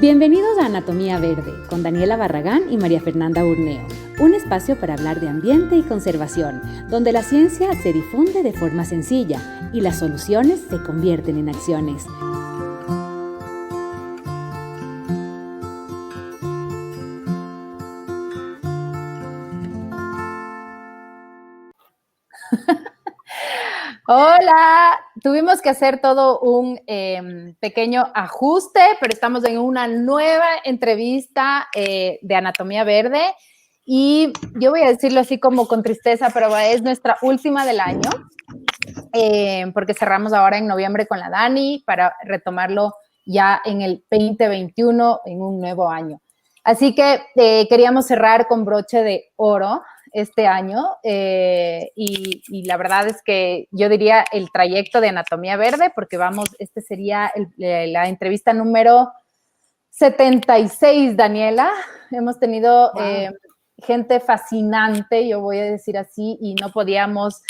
Bienvenidos a Anatomía Verde con Daniela Barragán y María Fernanda Urneo, un espacio para hablar de ambiente y conservación, donde la ciencia se difunde de forma sencilla y las soluciones se convierten en acciones. Hola, tuvimos que hacer todo un pequeño ajuste, pero estamos en una nueva entrevista de Anatomía Verde y yo voy a decirlo así como con tristeza, pero es nuestra última del año, porque cerramos ahora en noviembre con la Dani para retomarlo ya en el 2021, en un nuevo año. Así que queríamos cerrar con broche de oro este año y la verdad es que yo diría el trayecto de Anatomía Verde, porque este sería la entrevista número 76, Daniela. Hemos tenido gente fascinante, yo voy a decir así, y no podíamos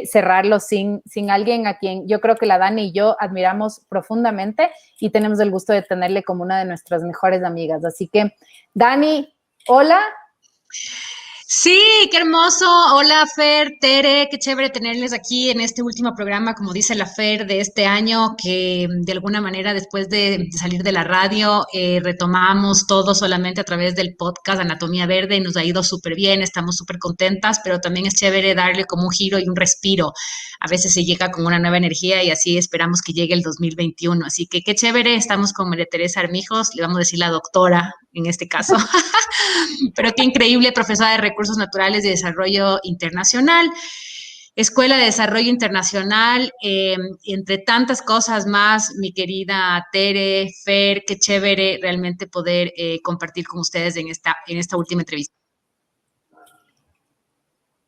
cerrarlo sin alguien a quien yo creo que la Dani y yo admiramos profundamente y tenemos el gusto de tenerle como una de nuestras mejores amigas. Así que, Dani, hola. Sí, qué hermoso. Hola, Fer, Tere, qué chévere tenerles aquí en este último programa, como dice la Fer, de este año, que de alguna manera después de salir de la radio retomamos todo solamente a través del podcast Anatomía Verde y nos ha ido súper bien, estamos súper contentas, pero también es chévere darle como un giro y un respiro. A veces se llega con una nueva energía y así esperamos que llegue el 2021. Así que qué chévere, estamos con María Teresa Armijos, le vamos a decir la doctora en este caso. Pero qué increíble, profesora de Recursos Naturales y Desarrollo Internacional, Escuela de Desarrollo Internacional, entre tantas cosas más, mi querida Tere, Fer, qué chévere realmente poder compartir con ustedes en esta última entrevista.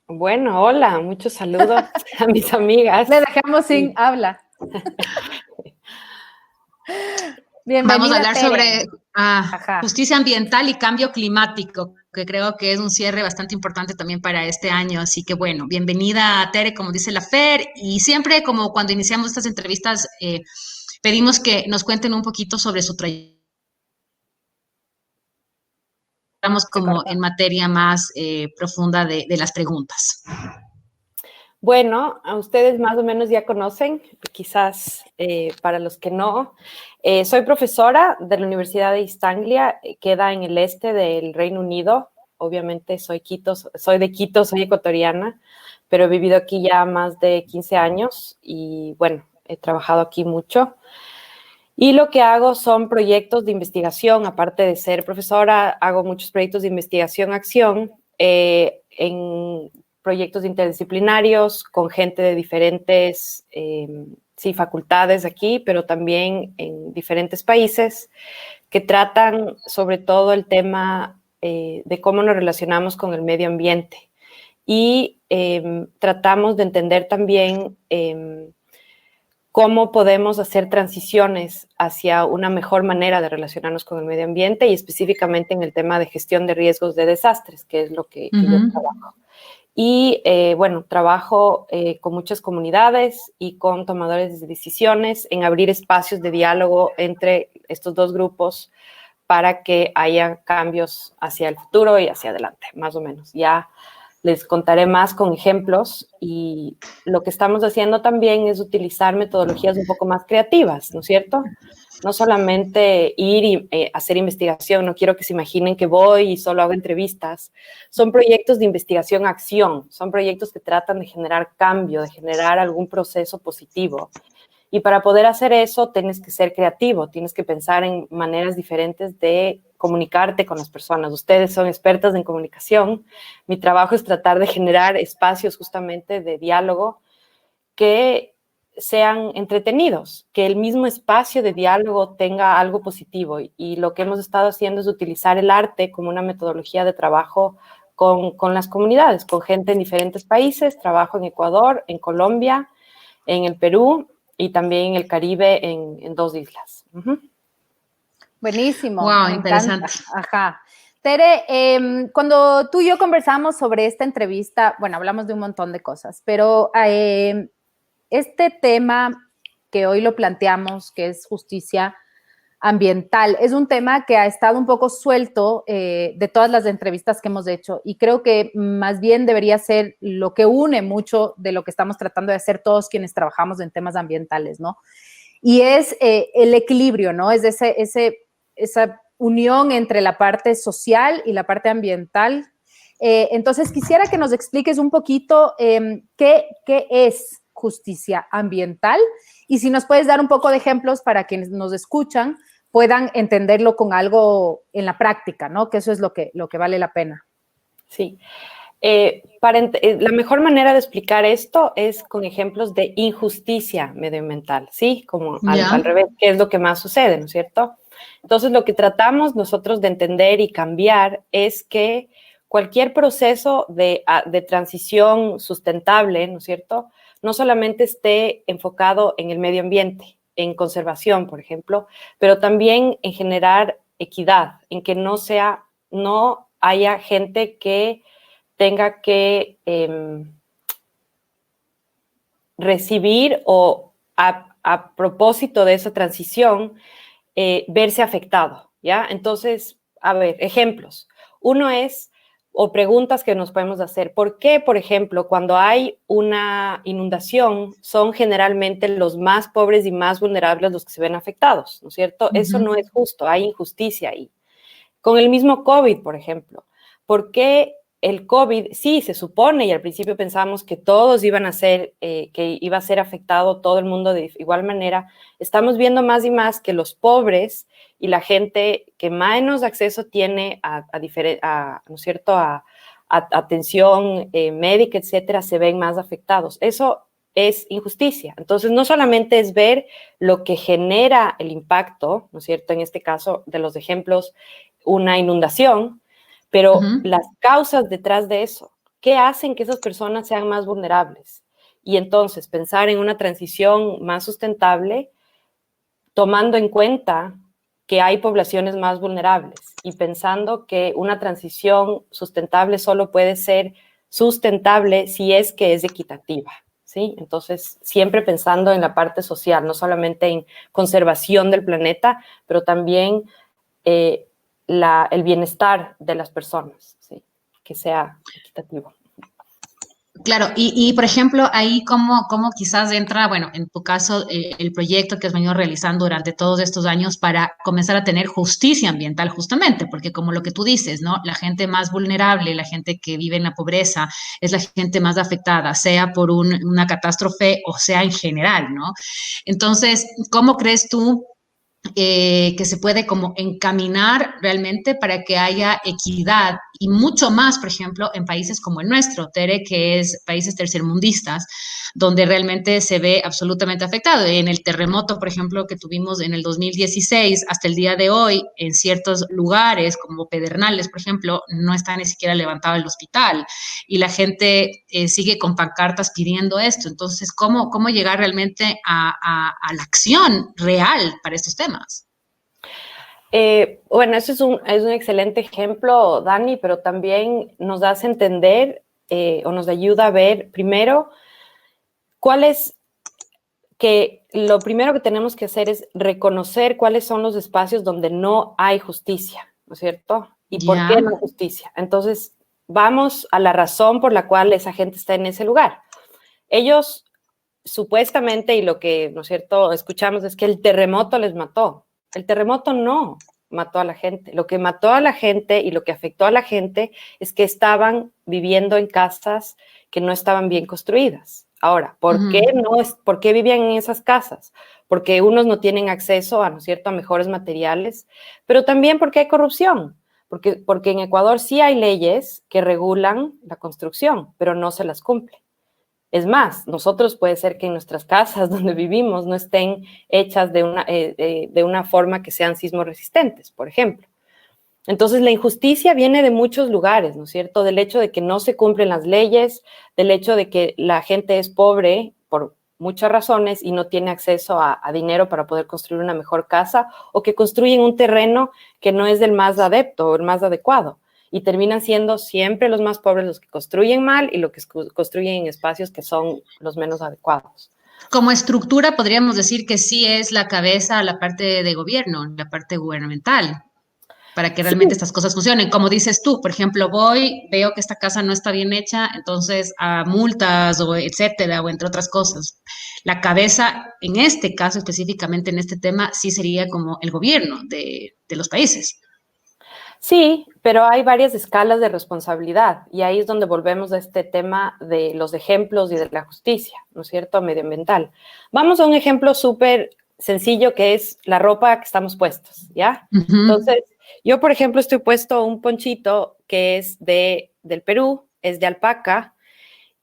Bueno, hola, muchos saludos a mis amigas. Le dejamos sin habla. Bienvenida, vamos a hablar Tere. sobre justicia ambiental y cambio climático, que creo que es un cierre bastante importante también para este año. Así que bueno, bienvenida, Tere, como dice la Fer. Y siempre, como cuando iniciamos estas entrevistas, pedimos que nos cuenten un poquito sobre su trayectoria. Estamos como en materia más profunda de las preguntas. Bueno, a ustedes más o menos ya conocen, quizás para los que no. Soy profesora de la Universidad de East Anglia, queda en el este del Reino Unido. Obviamente soy de Quito, soy ecuatoriana, pero he vivido aquí ya más de 15 años y bueno, he trabajado aquí mucho. Y lo que hago son proyectos de investigación, aparte de ser profesora, hago muchos proyectos de investigación-acción en proyectos interdisciplinarios con gente de diferentes facultades aquí, pero también en diferentes países que tratan sobre todo el tema de cómo nos relacionamos con el medio ambiente. Y tratamos de entender también cómo podemos hacer transiciones hacia una mejor manera de relacionarnos con el medio ambiente y específicamente en el tema de gestión de riesgos de desastres, que es lo que yo trabajo. Y bueno, trabajo con muchas comunidades y con tomadores de decisiones en abrir espacios de diálogo entre estos dos grupos para que haya cambios hacia el futuro y hacia adelante, más o menos. Ya les contaré más con ejemplos y lo que estamos haciendo también es utilizar metodologías un poco más creativas, ¿no es cierto? No solamente ir y hacer investigación, no quiero que se imaginen que voy y solo hago entrevistas. Son proyectos de investigación-acción, son proyectos que tratan de generar cambio, de generar algún proceso positivo. Y para poder hacer eso tienes que ser creativo, tienes que pensar en maneras diferentes de comunicarte con las personas. Ustedes son expertas en comunicación. Mi trabajo es tratar de generar espacios justamente de diálogo que sean entretenidos, que el mismo espacio de diálogo tenga algo positivo. Y lo que hemos estado haciendo es utilizar el arte como una metodología de trabajo con las comunidades, con gente en diferentes países. Trabajo en Ecuador, en Colombia, en el Perú y también en el Caribe, en 2 islas. Buenísimo. Wow, me interesante. Encanta. Ajá. Tere, cuando tú y yo conversamos sobre esta entrevista, bueno, hablamos de un montón de cosas, pero este tema que hoy lo planteamos, que es justicia ambiental. Es un tema que ha estado un poco suelto de todas las entrevistas que hemos hecho y creo que más bien debería ser lo que une mucho de lo que estamos tratando de hacer todos quienes trabajamos en temas ambientales, ¿no? Y es el equilibrio, ¿no? Es esa unión entre la parte social y la parte ambiental. Entonces, quisiera que nos expliques un poquito qué es justicia ambiental y si nos puedes dar un poco de ejemplos para quienes nos escuchan puedan entenderlo con algo en la práctica, ¿no? Que eso es lo que vale la pena. Sí. La mejor manera de explicar esto es con ejemplos de injusticia medioambiental, ¿sí? Como al revés, que es lo que más sucede, ¿no es cierto? Entonces, lo que tratamos nosotros de entender y cambiar es que cualquier proceso de transición sustentable, ¿no es cierto?, no solamente esté enfocado en el medio ambiente, en conservación, por ejemplo, pero también en generar equidad, en que no haya gente que tenga que recibir o a propósito de esa transición, verse afectado, ¿ya? Entonces, a ver, ejemplos. Uno es, o preguntas que nos podemos hacer, ¿por qué, por ejemplo, cuando hay una inundación, son generalmente los más pobres y más vulnerables los que se ven afectados, ¿no es cierto? Eso no es justo, hay injusticia ahí. Con el mismo COVID, por ejemplo, ¿por qué el COVID, sí, se supone, y al principio pensábamos que todos iban a ser, que iba a ser afectado todo el mundo de igual manera? Estamos viendo más y más que los pobres y la gente que menos acceso tiene ¿no es cierto?, a atención médica, etcétera, se ven más afectados. Eso es injusticia. Entonces, no solamente es ver lo que genera el impacto, ¿no es cierto?, en este caso de los ejemplos, una inundación, pero las causas detrás de eso, ¿qué hacen que esas personas sean más vulnerables? Y entonces pensar en una transición más sustentable, tomando en cuenta que hay poblaciones más vulnerables y pensando que una transición sustentable solo puede ser sustentable si es que es equitativa, ¿sí? Entonces, siempre pensando en la parte social, no solamente en conservación del planeta, pero también el bienestar de las personas, ¿sí? Que sea equitativo. Claro, y por ejemplo, ahí cómo quizás entra, bueno, en tu caso, el proyecto que has venido realizando durante todos estos años para comenzar a tener justicia ambiental, justamente, porque como lo que tú dices, ¿no? La gente más vulnerable, la gente que vive en la pobreza, es la gente más afectada, sea por una catástrofe o sea en general, ¿no? Entonces, ¿cómo crees tú que se puede como encaminar realmente para que haya equidad y mucho más, por ejemplo, en países como el nuestro, Tere, que es países tercermundistas, donde realmente se ve absolutamente afectado? En el terremoto, por ejemplo, que tuvimos en el 2016, hasta el día de hoy, en ciertos lugares como Pedernales, por ejemplo, no está ni siquiera levantado el hospital y la gente sigue con pancartas pidiendo esto. Entonces, ¿cómo llegar realmente a la acción real para estos temas? Bueno, eso es un excelente ejemplo, Dani, pero también nos hace entender o nos ayuda a ver, primero, lo primero que tenemos que hacer es reconocer cuáles son los espacios donde no hay justicia, ¿no es cierto? ¿Y por qué no hay justicia? Entonces, vamos a la razón por la cual esa gente está en ese lugar. Ellos, supuestamente, y lo que, ¿no es cierto?, escuchamos es que el terremoto les mató. El terremoto no mató a la gente. Lo que mató a la gente y lo que afectó a la gente es que estaban viviendo en casas que no estaban bien construidas. Ahora, ¿por qué vivían en esas casas? Porque unos no tienen acceso a, ¿no es cierto?, a mejores materiales, pero también porque hay corrupción. Porque en Ecuador sí hay leyes que regulan la construcción, pero no se las cumple. Es más, nosotros puede ser que en nuestras casas donde vivimos no estén hechas de una forma que sean sismo resistentes, por ejemplo. Entonces, la injusticia viene de muchos lugares, ¿no es cierto? Del hecho de que no se cumplen las leyes, del hecho de que la gente es pobre por muchas razones y no tiene acceso a dinero para poder construir una mejor casa, o que construyen un terreno que no es del más adepto o el más adecuado. Y terminan siendo siempre los más pobres los que construyen mal y los que construyen en espacios que son los menos adecuados. Como estructura podríamos decir que sí es la cabeza, la parte de gobierno, la parte gubernamental, para que realmente Sí, estas cosas funcionen. Como dices tú, por ejemplo, voy, veo que esta casa no está bien hecha, entonces a multas o etcétera, o entre otras cosas. La cabeza, en este caso específicamente en este tema, sí sería como el gobierno de los países. sí, pero hay varias escalas de responsabilidad y ahí es donde volvemos a este tema de los ejemplos y de la justicia, ¿no es cierto?, medioambiental. Vamos a un ejemplo súper sencillo que es la ropa que estamos puestos, ¿ya? Ujú. Entonces, yo, por ejemplo, estoy puesto un ponchito que es del Perú, es de alpaca,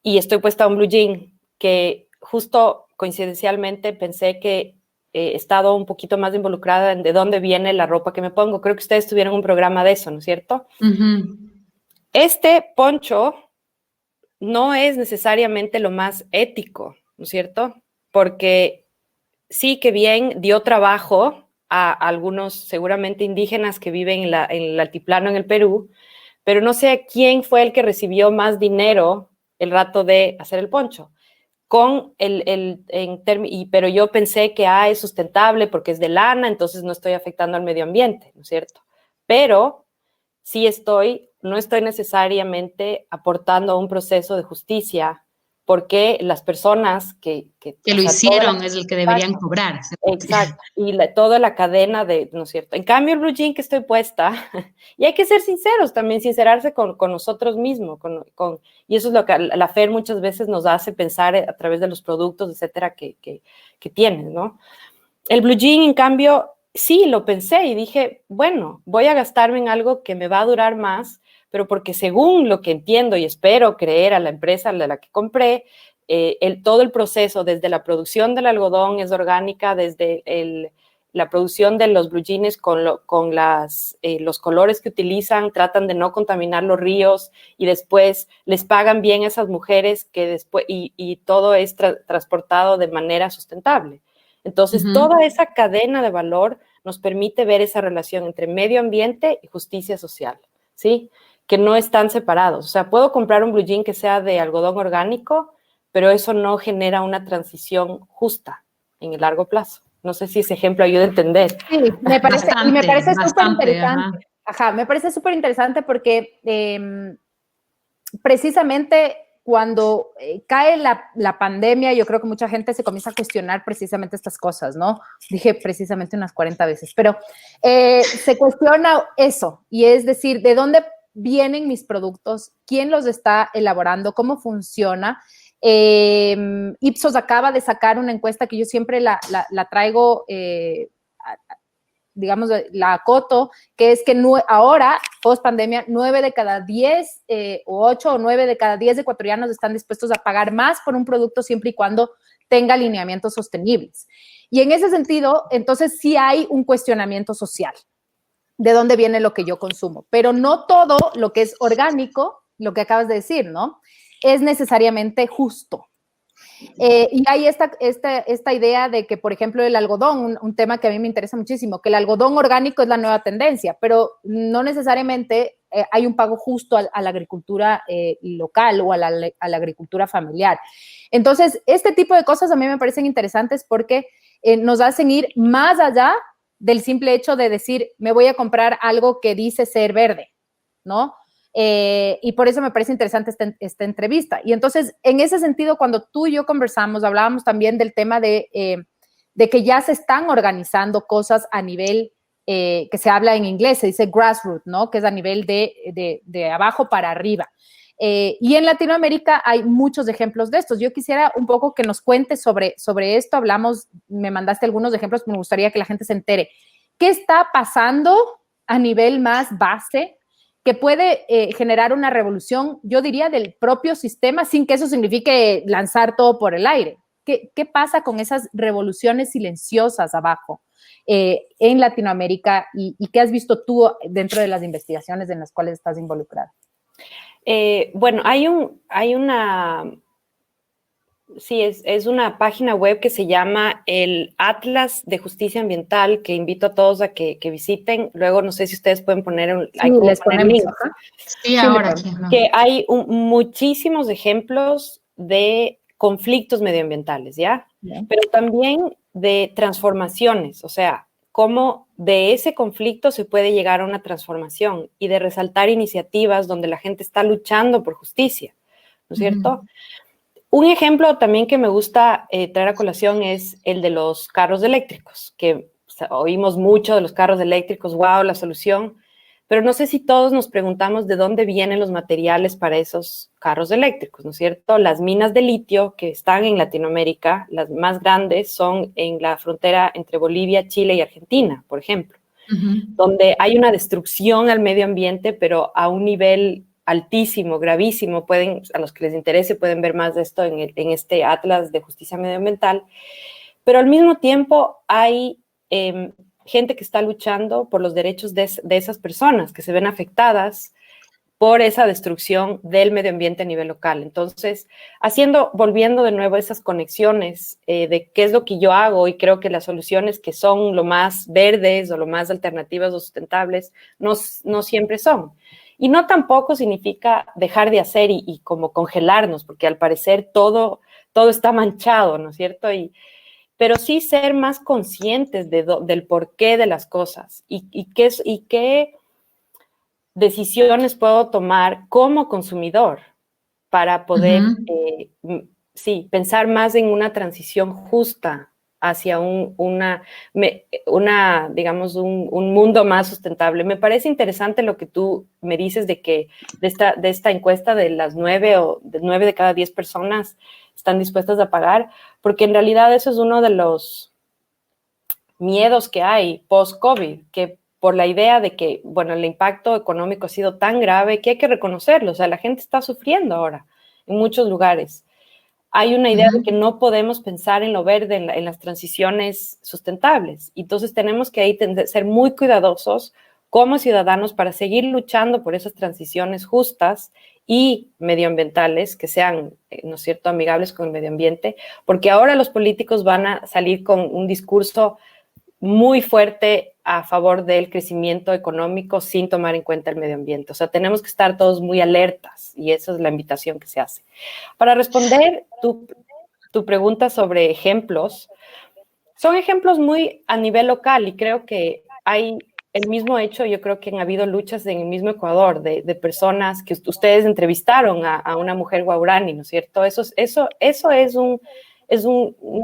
y estoy puesta un blue jean que justo coincidencialmente pensé que he estado un poquito más involucrada en de dónde viene la ropa que me pongo. Creo que ustedes tuvieron un programa de eso, ¿no es cierto? Ujú. Este poncho no es necesariamente lo más ético, ¿no es cierto? Porque sí que bien dio trabajo a algunos seguramente indígenas que viven en el altiplano en el Perú, pero no sé quién fue el que recibió más dinero el rato de hacer el poncho. Pero yo pensé que es sustentable porque es de lana, entonces no estoy afectando al medio ambiente, ¿no es cierto? Pero sí no estoy necesariamente aportando a un proceso de justicia porque las personas Que o lo sea, toda la, hicieron es el que deberían cobrar. exacto, y toda la cadena ¿no es cierto? En cambio, el blue jean que estoy puesta, y hay que ser sinceros también, sincerarse con nosotros mismos, y eso es lo que la FER muchas veces nos hace pensar a través de los productos, etcétera, que tienes, ¿no? El blue jean, en cambio, sí, lo pensé y dije, bueno, voy a gastarme en algo que me va a durar más, pero porque según lo que entiendo y espero creer a la empresa de la que compré, todo el proceso, desde la producción del algodón es orgánica, desde la producción de los blue jeans con los colores que utilizan, tratan de no contaminar los ríos y después les pagan bien a esas mujeres que después, y todo es transportado de manera sustentable. Entonces, Ujú. toda esa cadena de valor nos permite ver esa relación entre medio ambiente y justicia social, ¿sí? Que no están separados. O sea, puedo comprar un blue jean que sea de algodón orgánico, pero eso no genera una transición justa en el largo plazo. No sé si ese ejemplo ayuda a entender. Sí, me Bastante, parece súper bastante, ajá. interesante. Ajá, me parece súper interesante porque precisamente cuando cae la pandemia, yo creo que mucha gente se comienza a cuestionar precisamente estas cosas, ¿no? Dije precisamente unas 40 veces, pero se cuestiona eso, y es decir, ¿de dónde vienen mis productos? ¿Quién los está elaborando? ¿Cómo funciona? Ipsos acaba de sacar una encuesta que yo siempre la traigo, digamos, la acoto, que es que ahora, post pandemia, 9 de cada 10 o 8 o 9 de cada 10 ecuatorianos están dispuestos a pagar más por un producto siempre y cuando tenga alineamientos sostenibles. Y en ese sentido, entonces sí hay un cuestionamiento social de dónde viene lo que yo consumo, pero no todo lo que es orgánico, lo que acabas de decir, ¿no? Es necesariamente justo. Y hay esta idea de que, por ejemplo, el algodón, un tema que a mí me interesa muchísimo, que el algodón orgánico es la nueva tendencia, pero no necesariamente hay un pago justo a la agricultura local o a la agricultura familiar. Entonces, este tipo de cosas a mí me parecen interesantes porque nos hacen ir más allá del simple hecho de decir, me voy a comprar algo que dice ser verde, ¿no? Y por eso me parece interesante esta entrevista. Y entonces, en ese sentido, cuando tú y yo conversamos, hablábamos también del tema de que ya se están organizando cosas a nivel que se habla en inglés, se dice grassroots, ¿no? Que es a nivel de abajo para arriba. Y en Latinoamérica hay muchos ejemplos de estos. Yo quisiera un poco que nos cuentes sobre esto. Hablamos, me mandaste algunos ejemplos, me gustaría que la gente se entere. ¿Qué está pasando a nivel más base que puede generar una revolución, yo diría, del propio sistema, sin que eso signifique lanzar todo por el aire? ¿Qué pasa con esas revoluciones silenciosas abajo en Latinoamérica y qué has visto tú dentro de las investigaciones en las cuales estás involucrada? Bueno, es una página web que se llama el Atlas de Justicia Ambiental, que invito a todos a que visiten. Luego, no sé si ustedes pueden poner les ponemos links. Sí, ahora aquí. Que hay muchísimos ejemplos de conflictos medioambientales, ¿ya? pero también de transformaciones, o sea, cómo de ese conflicto se puede llegar a una transformación y de resaltar iniciativas donde la gente está luchando por justicia, ¿no es cierto? Un ejemplo también que me gusta traer a colación es el de los carros eléctricos, que oímos mucho de los carros eléctricos, wow, la solución, pero no sé si todos nos preguntamos de dónde vienen los materiales para esos carros eléctricos, ¿no es cierto? Las minas de litio que están en Latinoamérica, las más grandes son en la frontera entre Bolivia, Chile y Argentina, por ejemplo, donde hay una destrucción al medio ambiente, pero a un nivel altísimo, gravísimo. A los que les interese, pueden ver más de esto en este Atlas de Justicia Medioambiental, pero al mismo tiempo hay gente que está luchando por los derechos de esas personas que se ven afectadas por esa destrucción del medio ambiente a nivel local. Entonces, volviendo de nuevo a esas conexiones de qué es lo que yo hago, y creo que las soluciones que son lo más verdes o lo más alternativas o sustentables no siempre son. Y no tampoco significa dejar de hacer y como congelarnos, porque al parecer todo está manchado, ¿no es cierto? Pero sí ser más conscientes del porqué de las cosas y qué decisiones puedo tomar como consumidor para poder, pensar más en una transición justa hacia un mundo más sustentable. Me parece interesante lo que tú me dices de esta encuesta de las 9 de cada 10 personas están dispuestas a pagar, porque en realidad eso es uno de los miedos que hay post-COVID, que por la idea de que, bueno, el impacto económico ha sido tan grave que hay que reconocerlo. O sea, la gente está sufriendo ahora en muchos lugares. Hay una idea de que no podemos pensar en lo verde, en las transiciones sustentables. Entonces tenemos que ahí ser muy cuidadosos como ciudadanos para seguir luchando por esas transiciones justas y medioambientales que sean, ¿no es cierto?, amigables con el medio ambiente, porque ahora los políticos van a salir con un discurso muy fuerte a favor del crecimiento económico sin tomar en cuenta el medio ambiente. O sea, tenemos que estar todos muy alertas y esa es la invitación que se hace. Para responder tu pregunta sobre ejemplos, son ejemplos muy a nivel local y creo que hay el mismo hecho. Yo creo que han habido luchas en el mismo Ecuador de personas que ustedes entrevistaron a una mujer guaraní, ¿no es cierto? Eso es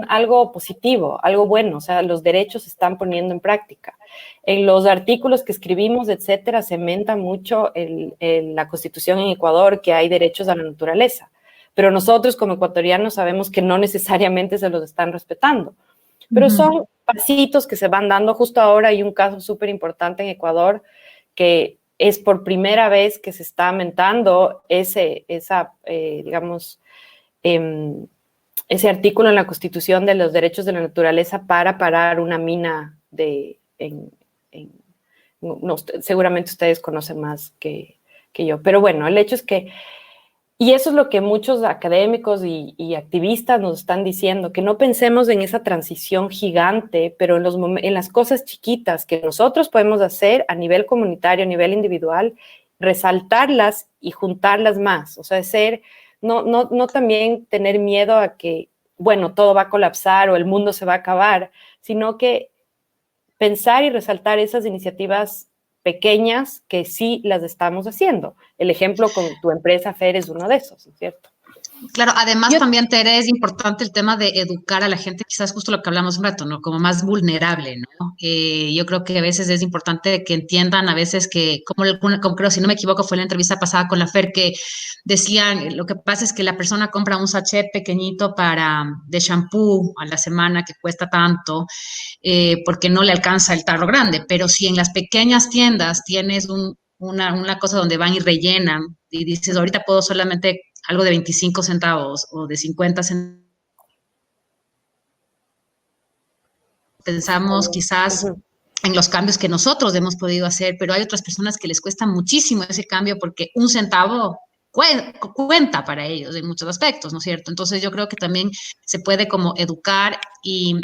algo positivo, algo bueno. O sea, los derechos se están poniendo en práctica. En los artículos que escribimos, etcétera, se menta mucho la Constitución en Ecuador, que hay derechos a la naturaleza. Pero nosotros como ecuatorianos sabemos que no necesariamente se los están respetando. Pero son pasitos que se van dando. Justo ahora hay un caso súper importante en Ecuador que es por primera vez que se está aumentando ese artículo en la Constitución de los derechos de la naturaleza para parar una mina seguramente ustedes conocen más que yo. Pero bueno, el hecho es que, y eso es lo que muchos académicos y activistas nos están diciendo, que no pensemos en esa transición gigante, pero en las cosas chiquitas que nosotros podemos hacer a nivel comunitario, a nivel individual, resaltarlas y juntarlas más. O sea, no también tener miedo a que, bueno, todo va a colapsar o el mundo se va a acabar, sino que pensar y resaltar esas iniciativas pequeñas que sí las estamos haciendo. El ejemplo con tu empresa, Fer, es uno de esos, ¿no es cierto? Claro, además también, Tere, es importante el tema de educar a la gente, quizás justo lo que hablamos un rato, ¿no? Como más vulnerable, ¿no? Yo creo que a veces es importante que entiendan a veces que, como creo, si no me equivoco, fue en la entrevista pasada con la Fer, que decían, lo que pasa es que la persona compra un sachet pequeñito de shampoo a la semana que cuesta tanto, porque no le alcanza el tarro grande, pero si en las pequeñas tiendas tienes una cosa donde van y rellenan y dices, ahorita puedo solamente algo de 25 centavos o de 50 centavos. Pensamos quizás en los cambios que nosotros hemos podido hacer, pero hay otras personas que les cuesta muchísimo ese cambio porque un centavo cuenta para ellos en muchos aspectos, ¿no es cierto? Entonces yo creo que también se puede como educar y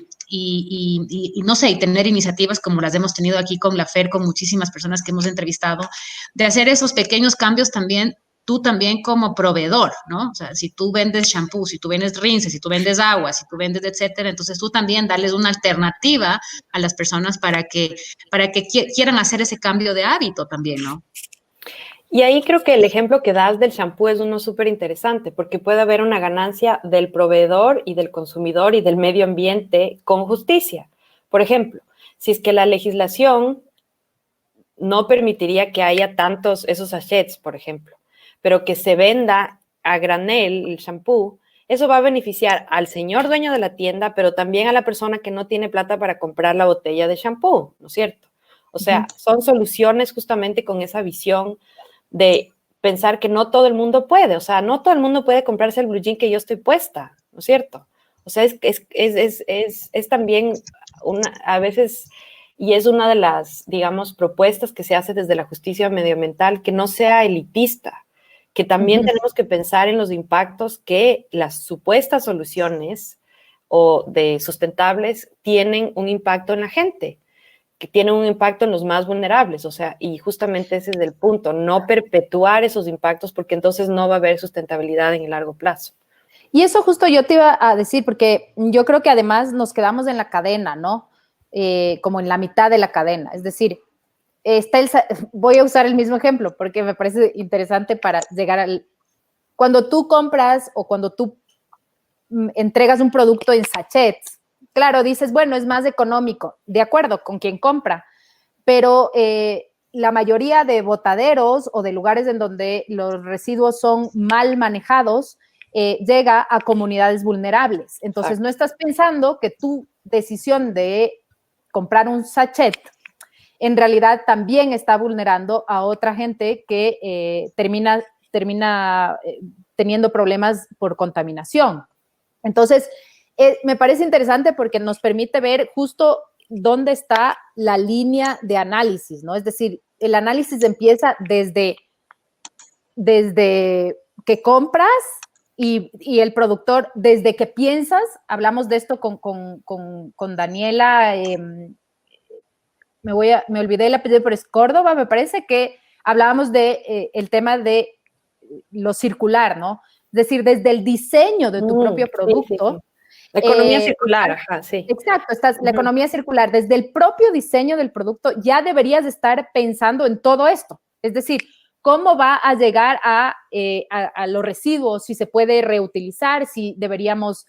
no sé, y tener iniciativas como las hemos tenido aquí con la Fer, con muchísimas personas que hemos entrevistado, de hacer esos pequeños cambios también tú también como proveedor, ¿no? O sea, si tú vendes shampoo, si tú vendes rinses, si tú vendes agua, si tú vendes etcétera, entonces tú también darles una alternativa a las personas para que quieran hacer ese cambio de hábito también, ¿no? Y ahí creo que el ejemplo que das del shampoo es uno súper interesante, porque puede haber una ganancia del proveedor y del consumidor y del medio ambiente con justicia. Por ejemplo, si es que la legislación no permitiría que haya tantos esos sachets, por ejemplo, pero que se venda a granel el shampoo, eso va a beneficiar al señor dueño de la tienda, pero también a la persona que no tiene plata para comprar la botella de shampoo, ¿no es cierto? O sea, son soluciones justamente con esa visión de pensar que no todo el mundo puede, o sea, no todo el mundo puede comprarse el blue jean que yo estoy puesta, ¿no es cierto? O sea, es también a veces, y es una de las, digamos, propuestas que se hace desde la justicia medioambiental, que no sea elitista, que también tenemos que pensar en los impactos que las supuestas soluciones o de sustentables tienen un impacto en la gente, que tienen un impacto en los más vulnerables, o sea, y justamente ese es el punto, no perpetuar esos impactos porque entonces no va a haber sustentabilidad en el largo plazo. Y eso justo yo te iba a decir, porque yo creo que además nos quedamos en la cadena, ¿no? Como en la mitad de la cadena, es decir, voy a usar el mismo ejemplo porque me parece interesante para llegar al... Cuando tú compras o cuando tú entregas un producto en sachets, claro, dices, bueno, es más económico, de acuerdo, con quien compra, pero la mayoría de botaderos o de lugares en donde los residuos son mal manejados, llega a comunidades vulnerables. Entonces, exacto, no estás pensando que tu decisión de comprar un sachet en realidad también está vulnerando a otra gente que termina teniendo problemas por contaminación. Entonces, me parece interesante porque nos permite ver justo dónde está la línea de análisis, ¿no? Es decir, el análisis empieza desde que compras y el productor, desde que piensas, hablamos de esto con Daniela, me olvidé el apellido, pero es Córdoba, me parece que hablábamos de el tema de lo circular, ¿no? Es decir, desde el diseño de tu propio producto. Sí, sí. La economía circular, ajá, sí. Exacto, la economía circular, desde el propio diseño del producto ya deberías estar pensando en todo esto. Es decir, cómo va a llegar a los residuos, si se puede reutilizar, si deberíamos,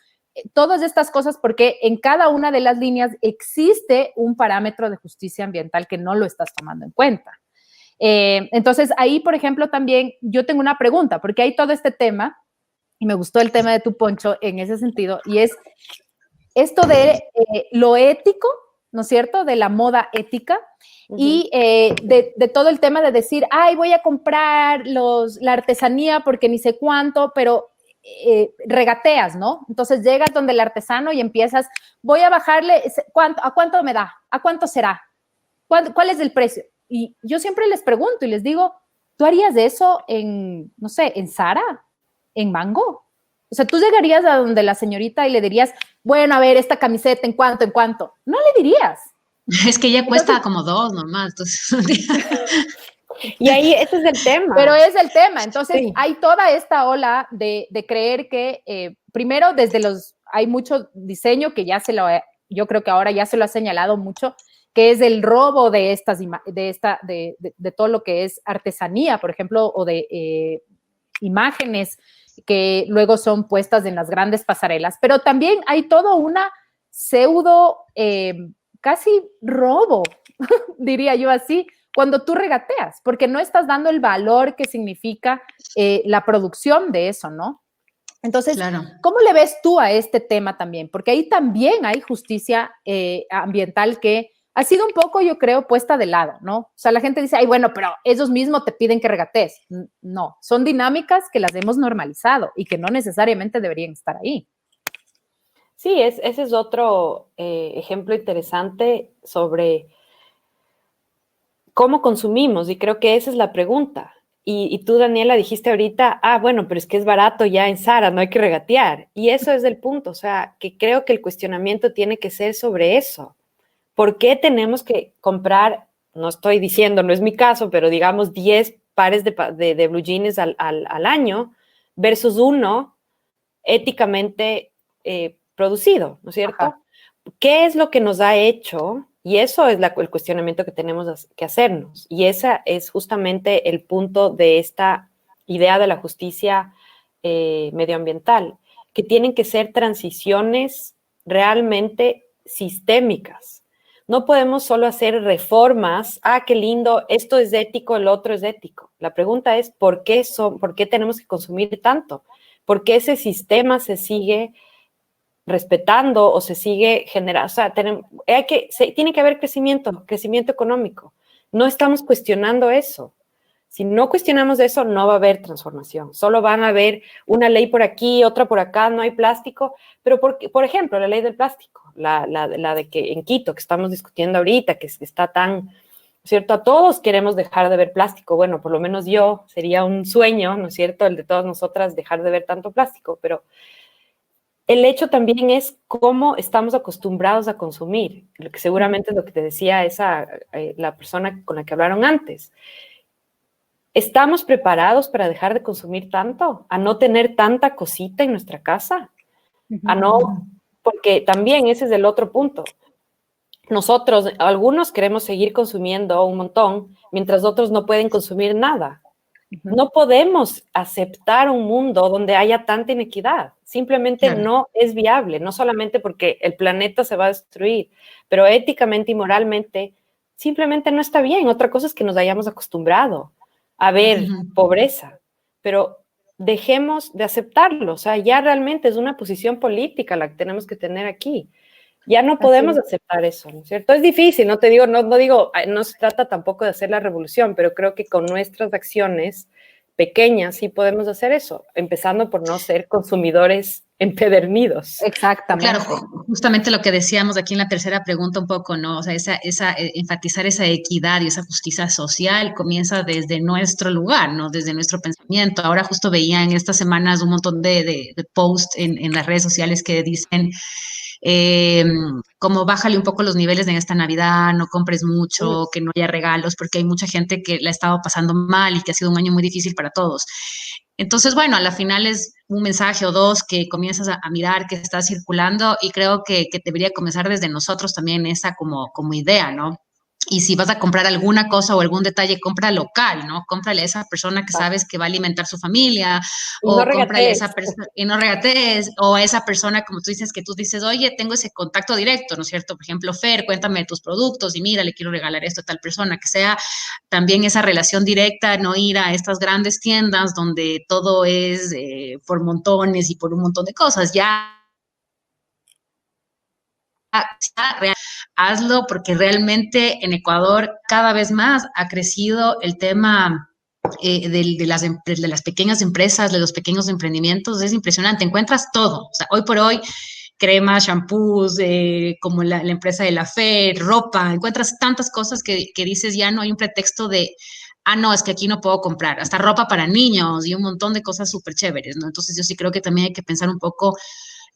todas estas cosas, porque en cada una de las líneas existe un parámetro de justicia ambiental que no lo estás tomando en cuenta. Entonces, ahí, por ejemplo, también yo tengo una pregunta, porque hay todo este tema, y me gustó el tema de tu Poncho en ese sentido, y es esto de lo ético, ¿no es cierto?, de la moda ética, y de todo el tema de decir, ay, voy a comprar la artesanía porque ni sé cuánto, pero regateas, ¿no? Entonces llegas donde el artesano y empiezas, voy a bajarle, ¿a cuánto me da? ¿A cuánto será? ¿Cuál es el precio? Y yo siempre les pregunto y les digo, ¿tú harías eso en, no sé, en Zara? ¿En Mango? O sea, tú llegarías a donde la señorita y le dirías, bueno, a ver, esta camiseta, ¿en cuánto? ¿En cuánto? No le dirías. Es que ya cuesta como 2 nomás. Entonces... Y ahí ese es el tema. Pero es el tema. Entonces, sí, hay toda esta ola de creer que, primero, hay mucho diseño que yo creo que ahora ya se lo ha señalado mucho, que es el robo de todo lo que es artesanía, por ejemplo, o de imágenes que luego son puestas en las grandes pasarelas, pero también hay todo una pseudo, casi robo, diría yo así, cuando tú regateas, porque no estás dando el valor que significa la producción de eso, ¿no? Entonces, claro, ¿cómo le ves tú a este tema también? Porque ahí también hay justicia ambiental que ha sido un poco, yo creo, puesta de lado, ¿no? O sea, la gente dice, ay, bueno, pero ellos mismos te piden que regatees. No, son dinámicas que las hemos normalizado y que no necesariamente deberían estar ahí. Sí, ese es otro ejemplo interesante sobre cómo consumimos, y creo que esa es la pregunta. Y tú, Daniela, dijiste ahorita, bueno, pero es que es barato ya en Zara, no hay que regatear. Y eso es el punto, o sea, que creo que el cuestionamiento tiene que ser sobre eso. ¿Por qué tenemos que comprar, no estoy diciendo, no es mi caso, pero digamos 10 pares de blue jeans al año versus uno éticamente producido, ¿no es cierto? Ajá. ¿Qué es lo que nos ha hecho? Y eso es el cuestionamiento que tenemos que hacernos. Y ese es justamente el punto de esta idea de la justicia medioambiental, que tienen que ser transiciones realmente sistémicas. No podemos solo hacer reformas, qué lindo, esto es ético, el otro es ético. La pregunta es, ¿por qué tenemos que consumir tanto? ¿Por qué ese sistema se sigue respetando o se sigue generando? O sea, tiene que haber crecimiento económico. No estamos cuestionando eso. Si no cuestionamos eso, no va a haber transformación. Solo van a haber una ley por aquí, otra por acá, no hay plástico. Pero, por ejemplo, la ley del plástico, la de que en Quito, que estamos discutiendo ahorita, que está tan, ¿cierto? A todos queremos dejar de ver plástico. Bueno, por lo menos yo, sería un sueño, ¿no es cierto?, el de todas nosotras dejar de ver tanto plástico, pero el hecho también es cómo estamos acostumbrados a consumir, lo que seguramente es lo que te decía la persona con la que hablaron antes. ¿Estamos preparados para dejar de consumir tanto? ¿A no tener tanta cosita en nuestra casa? A no, porque también ese es el otro punto. Nosotros, algunos queremos seguir consumiendo un montón, mientras otros no pueden consumir nada. No podemos aceptar un mundo donde haya tanta inequidad. Simplemente no es viable, no solamente porque el planeta se va a destruir, pero éticamente y moralmente simplemente no está bien. Otra cosa es que nos hayamos acostumbrado a ver pobreza, pero dejemos de aceptarlo. O sea, ya realmente es una posición política la que tenemos que tener aquí. Ya no podemos aceptar eso, ¿no es cierto? Es difícil, no te digo, no digo, no se trata tampoco de hacer la revolución, pero creo que con nuestras acciones pequeñas sí podemos hacer eso, empezando por no ser consumidores empedernidos. Exactamente. Claro, justamente lo que decíamos aquí en la tercera pregunta un poco, ¿no? O sea, enfatizar esa equidad y esa justicia social comienza desde nuestro lugar, ¿no? Desde nuestro pensamiento. Ahora justo veía en estas semanas un montón de posts en las redes sociales que dicen como bájale un poco los niveles en esta Navidad, no compres mucho, que no haya regalos, porque hay mucha gente que la ha estado pasando mal y que ha sido un año muy difícil para todos. Entonces, bueno, a la final es un mensaje o dos que comienzas a mirar que está circulando y creo que debería comenzar desde nosotros también esa como idea, ¿no? Y si vas a comprar alguna cosa o algún detalle, compra local, ¿no? Cómprale a esa persona que sabes que va a alimentar su familia, y o no cómprale a regatees. esa persona, y no regatees, o a esa persona, como tú dices, oye, tengo ese contacto directo, ¿no es cierto? Por ejemplo, Fer, cuéntame de tus productos y mira, le quiero regalar esto a tal persona, que sea también esa relación directa, no ir a estas grandes tiendas donde todo es por montones y por un montón de cosas, ya hazlo porque realmente en Ecuador cada vez más ha crecido el tema de las pequeñas empresas, de los pequeños emprendimientos, es impresionante, encuentras todo, o sea, hoy por hoy, cremas, shampoos, como la empresa de la Fer, ropa, encuentras tantas cosas que dices ya no hay un pretexto de, no, es que aquí no puedo comprar, hasta ropa para niños y un montón de cosas súper chéveres, ¿no? Entonces yo sí creo que también hay que pensar un poco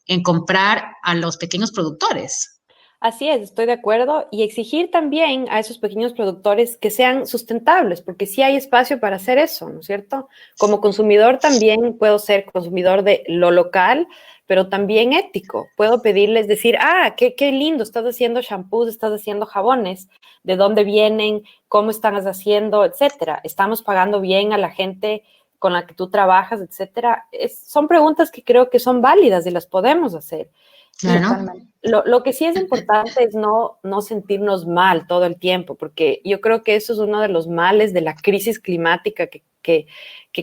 en comprar a los pequeños productores. Así es, estoy de acuerdo, y exigir también a esos pequeños productores que sean sustentables, porque sí hay espacio para hacer eso, ¿no es cierto? Como consumidor también puedo ser consumidor de lo local, pero también ético. Puedo pedirles, decir, qué lindo, estás haciendo shampoos, estás haciendo jabones, de dónde vienen, cómo están haciendo, etcétera. Estamos pagando bien a la gente con la que tú trabajas, etcétera. Son preguntas que creo que son válidas y las podemos hacer. Claro. Lo que sí es importante es no sentirnos mal todo el tiempo, porque yo creo que eso es uno de los males de la crisis climática, que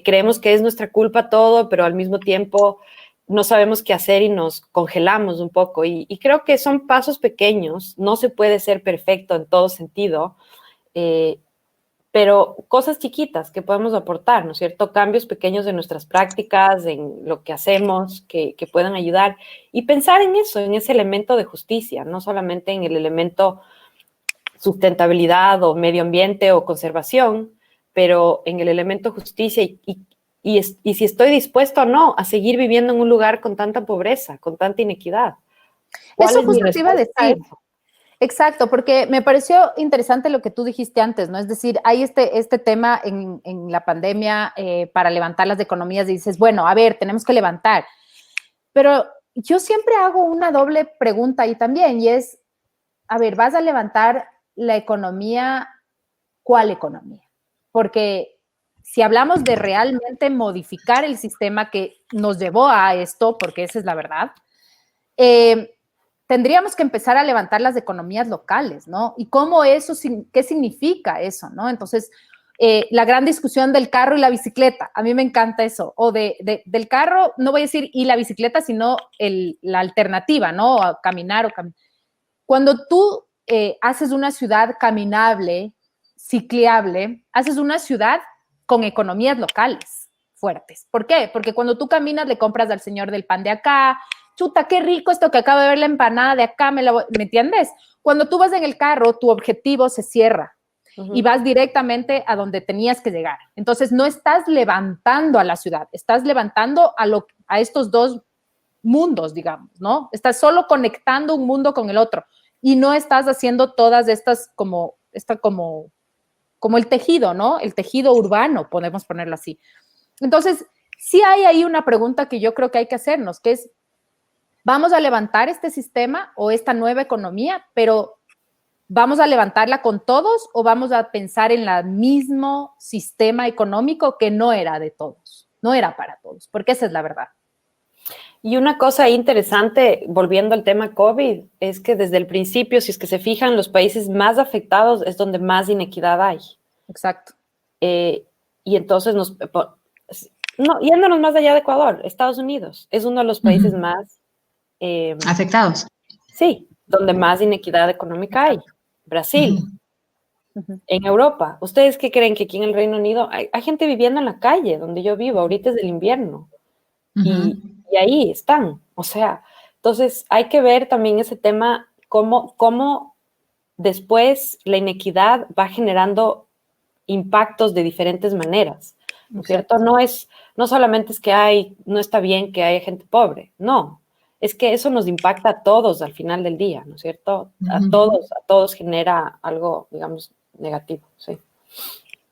creemos que es nuestra culpa todo, pero al mismo tiempo no sabemos qué hacer y nos congelamos un poco. Y creo que son pasos pequeños, no se puede ser perfecto en todo sentido, pero cosas chiquitas que podemos aportar, ¿no es cierto? Cambios pequeños en nuestras prácticas, en lo que hacemos, que puedan ayudar. Y pensar en eso, en ese elemento de justicia, no solamente en el elemento sustentabilidad o medio ambiente o conservación, pero en el elemento justicia y si estoy dispuesto o no a seguir viviendo en un lugar con tanta pobreza, con tanta inequidad. Eso justo te iba a decir. Exacto, porque me pareció interesante lo que tú dijiste antes, ¿no? Es decir, hay este tema en la pandemia para levantar las economías y dices, bueno, a ver, tenemos que levantar. Pero yo siempre hago una doble pregunta ahí también y es, a ver, ¿vas a levantar la economía? ¿Cuál economía? Porque si hablamos de realmente modificar el sistema que nos llevó a esto, porque esa es la verdad, tendríamos que empezar a levantar las economías locales, ¿no? Y cómo eso, qué significa eso, ¿no? Entonces, la gran discusión del carro y la bicicleta, a mí me encanta eso, o del carro, no voy a decir y la bicicleta, sino la alternativa, ¿no? A caminar o caminar. Cuando tú haces una ciudad caminable, ciclable, haces una ciudad con economías locales fuertes. ¿Por qué? Porque cuando tú caminas le compras al señor del pan de acá, chuta, qué rico esto que acabo de ver la empanada de acá, ¿me entiendes? Cuando tú vas en el carro, tu objetivo se cierra y vas directamente a donde tenías que llegar. Entonces, no estás levantando a la ciudad, estás levantando a estos dos mundos, digamos, ¿no? Estás solo conectando un mundo con el otro y no estás haciendo todas estas como el tejido, ¿no? El tejido urbano, podemos ponerlo así. Entonces, sí hay ahí una pregunta que yo creo que hay que hacernos, que es, ¿vamos a levantar este sistema o esta nueva economía, pero vamos a levantarla con todos o vamos a pensar en el mismo sistema económico que no era de todos, no era para todos? Porque esa es la verdad. Y una cosa interesante, volviendo al tema COVID, es que desde el principio, si es que se fijan, los países más afectados es donde más inequidad hay. Exacto. Y entonces, yéndonos más allá de Ecuador, Estados Unidos es uno de los países más... afectados. Sí, donde más inequidad económica hay. Brasil. En Europa. ¿Ustedes qué creen? Que aquí en el Reino Unido hay gente viviendo en la calle, donde yo vivo, ahorita es el invierno. Y ahí están. O sea, entonces hay que ver también ese tema, cómo después la inequidad va generando impactos de diferentes maneras, ¿no es cierto? No solamente es que no está bien que haya gente pobre, no, es que eso nos impacta a todos al final del día, ¿no es cierto? A todos genera algo, digamos, negativo, sí.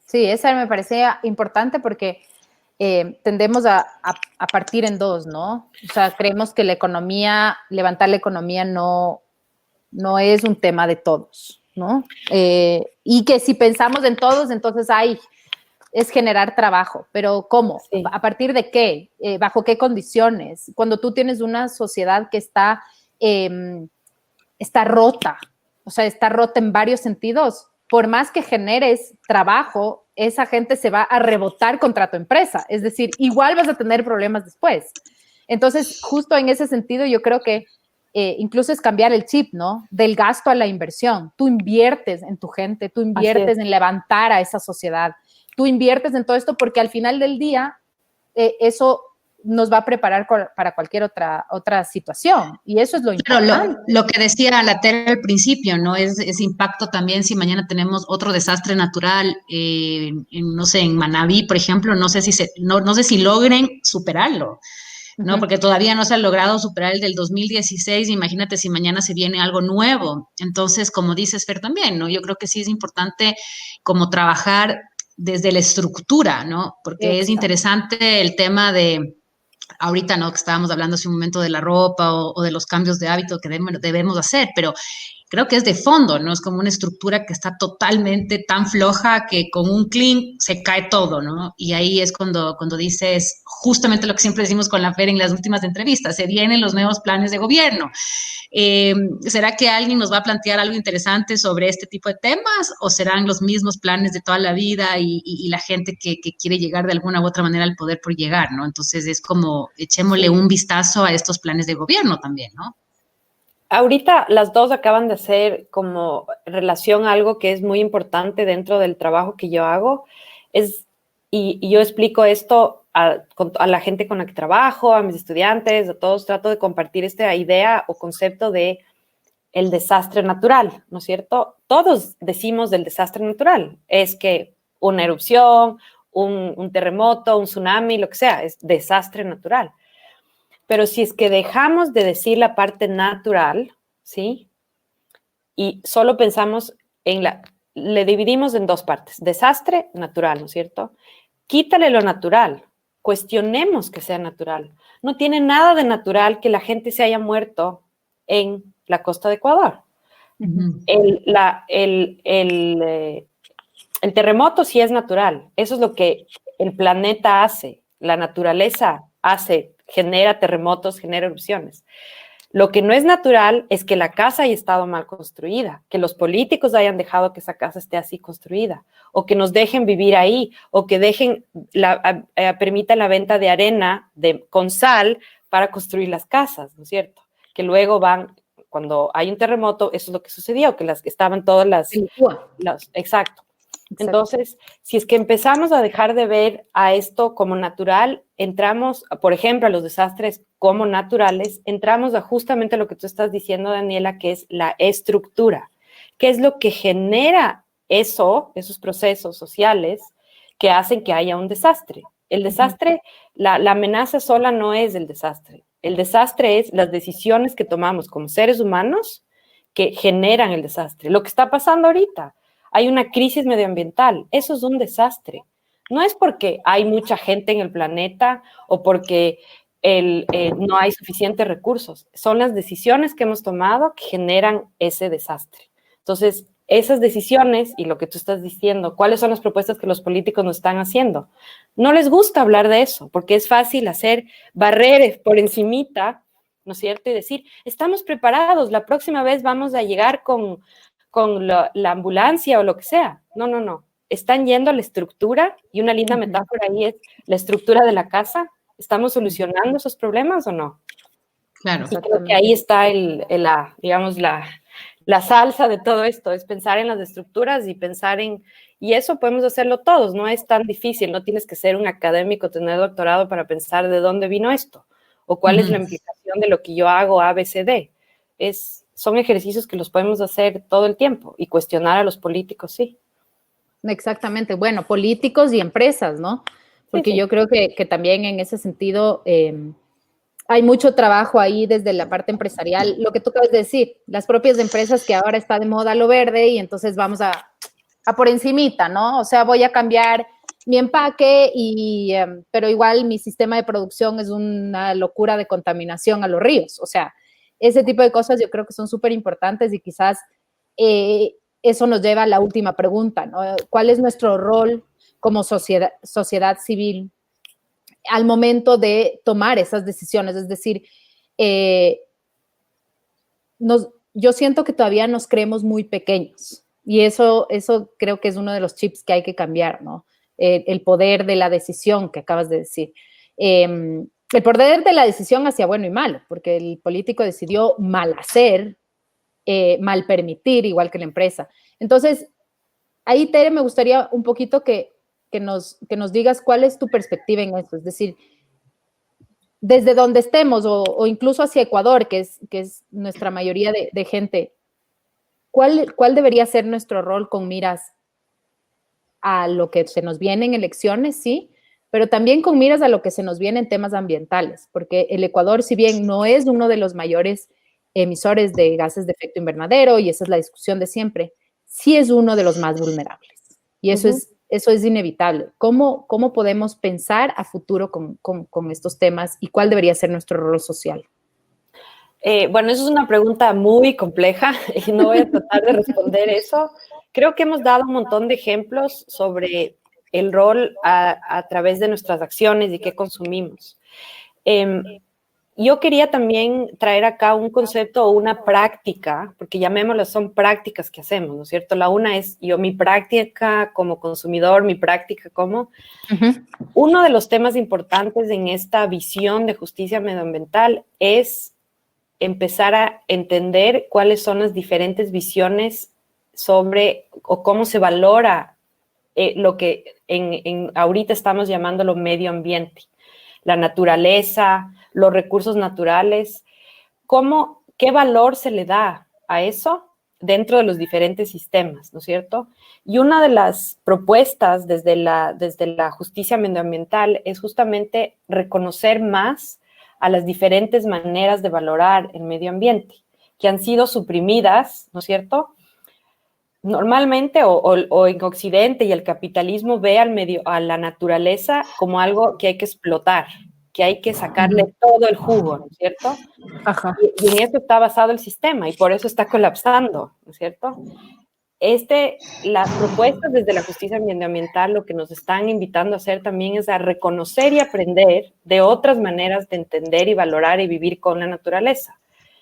Sí, esa me parecía importante porque tendemos a partir en dos, ¿no? O sea, creemos que levantar la economía no es un tema de todos, ¿no? Y que si pensamos en todos, entonces es generar trabajo, pero ¿cómo? Sí. ¿A partir de qué? ¿Bajo qué condiciones? Cuando tú tienes una sociedad que está rota, o sea, está rota en varios sentidos, por más que generes trabajo, esa gente se va a rebotar contra tu empresa, es decir, igual vas a tener problemas después. Entonces, justo en ese sentido, yo creo que incluso es cambiar el chip, ¿no? Del gasto a la inversión. Tú inviertes en tu gente, tú inviertes en levantar a esa sociedad, tú inviertes en todo esto porque al final del día eso nos va a preparar para cualquier otra situación. Y eso es lo importante. Claro, lo que decía la Tere al principio, ¿no? Es impacto también si mañana tenemos otro desastre natural, no sé, en Manabí, por ejemplo, no sé si logren superarlo, ¿no? Porque todavía no se ha logrado superar el del 2016, imagínate si mañana se viene algo nuevo. Entonces, como dices, Fer, también, ¿no? Yo creo que sí es importante como trabajar desde la estructura, ¿no? Porque es interesante el tema de ahorita, ¿no? Que estábamos hablando hace un momento de la ropa o de los cambios de hábito que debemos hacer, pero creo que es de fondo, ¿no? Es como una estructura que está totalmente tan floja que con un clean se cae todo, ¿no? Y ahí es cuando dices justamente lo que siempre decimos con la Fer en las últimas entrevistas, se vienen los nuevos planes de gobierno. ¿Será que alguien nos va a plantear algo interesante sobre este tipo de temas o serán los mismos planes de toda la vida y la gente que quiere llegar de alguna u otra manera al poder por llegar, ¿no? Entonces es como echémosle un vistazo a estos planes de gobierno también, ¿no? Ahorita las dos acaban de hacer como relación a algo que es muy importante dentro del trabajo que yo hago, y yo explico esto a la gente con la que trabajo, a mis estudiantes, a todos, trato de compartir esta idea o concepto de el desastre natural, ¿no es cierto? Todos decimos del desastre natural, es que una erupción, un terremoto, un tsunami, lo que sea, es desastre natural. Pero si es que dejamos de decir la parte natural, ¿sí? y solo pensamos le dividimos en dos partes, desastre, natural, ¿no es cierto? Quítale lo natural, cuestionemos que sea natural. No tiene nada de natural que la gente se haya muerto en la costa de Ecuador. Ujú. El terremoto sí es natural, eso es lo que el planeta hace, la naturaleza hace, genera terremotos, genera erupciones. Lo que no es natural es que la casa haya estado mal construida, que los políticos hayan dejado que esa casa esté así construida, o que nos dejen vivir ahí, o que permitan la venta de arena con sal para construir las casas, ¿no es cierto? Que luego cuando hay un terremoto, eso es lo que sucedió, que estaban todas exacto. Entonces, si es que empezamos a dejar de ver a esto como natural, entramos, por ejemplo, a los desastres como naturales, entramos a justamente lo que tú estás diciendo, Daniela, que es la estructura, que es lo que genera esos procesos sociales que hacen que haya un desastre. El desastre, la amenaza sola no es el desastre. El desastre es las decisiones que tomamos como seres humanos que generan el desastre. Lo que está pasando ahorita, hay una crisis medioambiental, eso es un desastre. No es porque hay mucha gente en el planeta o porque no hay suficientes recursos, son las decisiones que hemos tomado que generan ese desastre. Entonces, esas decisiones y lo que tú estás diciendo, ¿cuáles son las propuestas que los políticos nos están haciendo? No les gusta hablar de eso, porque es fácil hacer barreras por encimita, ¿no es cierto? Y decir, estamos preparados, la próxima vez vamos a llegar con la ambulancia o lo que sea. No, no, no. Están yendo a la estructura y una linda metáfora ahí es la estructura de la casa. ¿Estamos solucionando esos problemas o no? Claro. Y creo que ahí está digamos, la salsa de todo esto, es pensar en las estructuras y pensar y eso podemos hacerlo todos, no es tan difícil, no tienes que ser un académico, tener doctorado para pensar de dónde vino esto, o cuál es la implicación de lo que yo hago A, B, C, D. Son ejercicios que los podemos hacer todo el tiempo y cuestionar a los políticos, sí. Exactamente, bueno, políticos y empresas, ¿no? Porque yo creo que también en ese sentido hay mucho trabajo ahí desde la parte empresarial. Lo que tú acabas de decir, las propias empresas que ahora está de moda lo verde y entonces vamos a por encimita, ¿no? O sea, voy a cambiar mi empaque pero igual mi sistema de producción es una locura de contaminación a los ríos. O sea, ese tipo de cosas yo creo que son súper importantes y quizás eso nos lleva a la última pregunta, ¿no? ¿Cuál es nuestro rol como sociedad civil al momento de tomar esas decisiones? Es decir, yo siento que todavía nos creemos muy pequeños y eso creo que es uno de los chips que hay que cambiar, ¿no? El poder de la decisión que acabas de decir. El poder de la decisión hacia bueno y malo, porque el político decidió mal hacer, mal permitir, igual que la empresa. Entonces, ahí, Tere, me gustaría un poquito que nos digas cuál es tu perspectiva en esto, es decir, desde donde estemos o incluso hacia Ecuador, que es nuestra mayoría de gente, ¿cuál debería ser nuestro rol con miras a lo que se nos viene en elecciones, sí, pero también con miras a lo que se nos viene en temas ambientales? Porque el Ecuador, si bien no es uno de los mayores emisores de gases de efecto invernadero, y esa es la discusión de siempre, sí es uno de los más vulnerables. Y eso es inevitable. ¿Cómo podemos pensar a futuro con estos temas y cuál debería ser nuestro rol social? Bueno, eso es una pregunta muy compleja y no voy a tratar de responder eso. Creo que hemos dado un montón de ejemplos sobre el rol a través de nuestras acciones y qué consumimos. Yo quería también traer acá un concepto o una práctica, porque llamémoslas, son prácticas que hacemos, ¿no es cierto? La una es mi práctica como consumidor, mi práctica como... Uno de los temas importantes en esta visión de justicia medioambiental es empezar a entender cuáles son las diferentes visiones sobre o cómo se valora lo que ahorita estamos llamándolo medio ambiente, la naturaleza, los recursos naturales, qué valor se le da a eso dentro de los diferentes sistemas, ¿no es cierto? Y una de las propuestas desde la justicia medioambiental es justamente reconocer más a las diferentes maneras de valorar el medio ambiente. que han sido suprimidas, ¿no es cierto? Normalmente, o en Occidente, y el capitalismo ve a la naturaleza como algo que hay que explotar, que hay que sacarle todo el jugo, ¿no es cierto? Ajá. Y en eso está basado el sistema, y por eso está colapsando, ¿no es cierto? Las propuestas desde la justicia medioambiental lo que nos están invitando a hacer también es a reconocer y aprender de otras maneras de entender y valorar y vivir con la naturaleza.